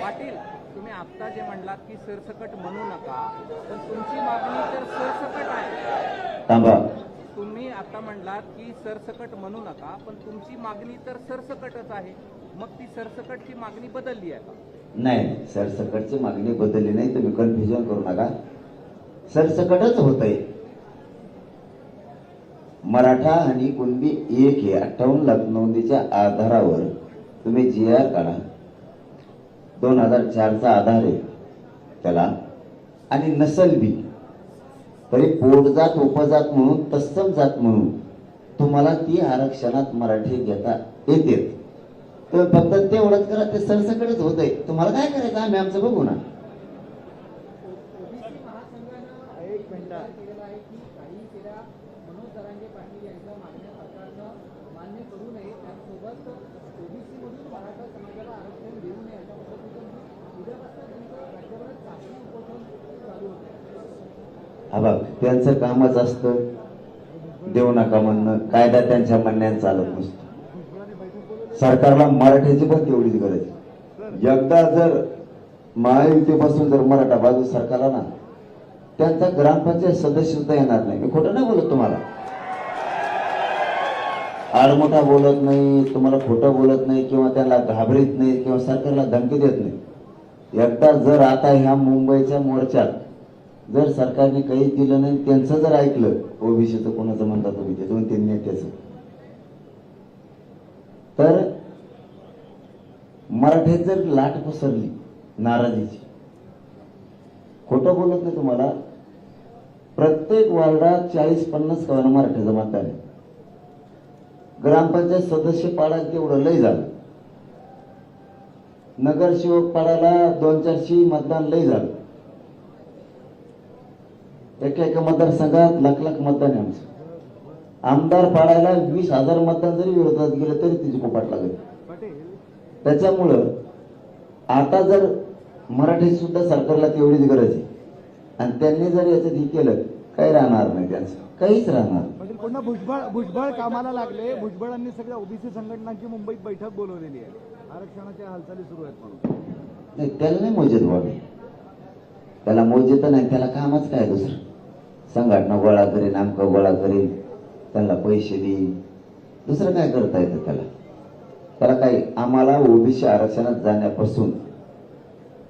पाटील, तुम्ही आता जे म्हणलात की सरसकट म्हणू नका, पण तुमची मागणी तर सरसकट आहे. थांबा. तुम्ही आता म्हणलात की सरसकट म्हणू नका, पण तुमची मागणी तर सरसकटच आहे. मग ती सरसकटची मागणी बदलली आहे का? नाही, सरसकटची मागणी बदलली नाही, तुम्ही कन्फ्युजन करू नका. सरसकटच होतंय. मराठा आणि कुणबी एक हे 58 लाख नोंदीच्या आधारावर तुम्ही GR काढा. 2004चा आधार आहे त्याला. आणि नसल बी तरी पोटजात उपजात म्हणून तत्सम जात म्हणून तुम्हाला ती आरक्षणात मराठी घेता येते. तर फक्त तेवढंच करा, ते सरसकटच होतंय. तुम्हाला काय करायचं आम्ही आमचं बघू ना. हा बघ, त्यांचं कामच असतं देऊ नका म्हणणं. कायदा त्यांच्या म्हणण्याने चालत नसतो. सरकारला मराठीची पण तेवढीच गरज आहे. एकदा जर महायुतीपासून जर मराठा बाजू सरकारला ना, त्यांचा ग्रामपंचायत सदस्य सुद्धा येणार नाही. मी खोटं नाही बोलत तुम्हाला. आडमोठा बोलत नाही, तुम्हाला खोटं बोलत नाही, किंवा त्यांना घाबरीत नाही, किंवा सरकारला धमकी देत नाही. एकदा जर आता ह्या मुंबईच्या मोर्चात जर सरकारने काही दिलं नाही, त्यांचं जर ऐकलं, ओबीसीचं कोणाचं म्हणतात तुम्ही ते 2-3 नेत्याचं, तर मराठीत जर लाट पसरली नाराजीची, खोटं बोलत नाही तुम्हाला, प्रत्येक वार्डात 40-50 कवाना मराठीचं मतदान आहे. ग्रामपंचायत सदस्य पाडायला तेवढं लय झालं. नगरसेवक पाडायला 200-400 मतदान लय झालं. एका मतदारसंघात लाख मतदान आहे आमचं. आमदार पाडायला 20,000 मतदान जरी विरोधात गेलं तरी तिची कोपाट लागेल. त्याच्यामुळं आता जर मराठी सुद्धा सरकारला तेवढीच गरज आहे. आणि त्यांनी जर याचं हे केलं, काही राहणार नाही, त्यांचं काहीच राहणार. पुन्हा भुजबळ कामाला लागले. भुजबळांनी सगळ्या ओबीसी संघटनांची मुंबईत बैठक बोलवलेली आहे. आरक्षणाच्या हालचाली सुरू आहेत म्हणून. नाही, त्याला नाही मोजेत व्हावे. त्याला मोजेत नाही, त्याला कामच काय दुसरं. संघटना गोळा करीन, आमकं गोळा करीन, त्यांना पैसे देईन, दुसरं काय करता येतं त्याला. त्याला काही आम्हाला ओबीसी आरक्षणात जाण्यापासून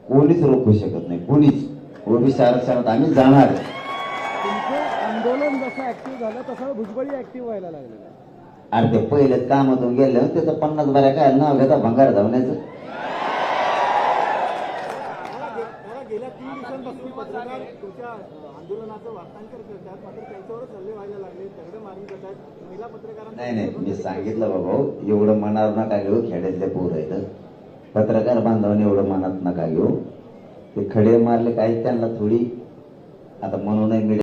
कोणीच रोखू शकत नाही. कोणीच ओबीसी आरक्षणात आम्ही जाणार. तुमचं आंदोलन जसं ऍक्टिव्ह झालं तसं भुजबळी ऍक्टिव्ह व्हायला लागलेलं. अरे ते पहिले कामातून गेले, त्याचं 50 बऱ्या काय नाव घेता भंगार धावण्याचं. गेल्या 3 दिवसांपासून पत्रकार तुमच्या आंदोलनाचं वार्तांकन करतात, मात्र त्यांच्यावरच हल्ले व्हायला लागले, दगड मारली जातात. महिला पत्रकारांना नाही, मी सांगितलं बाबा, एवढं मनावर नका घेऊ. खेड्यातले पोर आहेत, पत्रकार बांधवांनी एवढं मनात नका घेऊ. ते खडे मारले काही, त्यांना थोडी आता म्हणून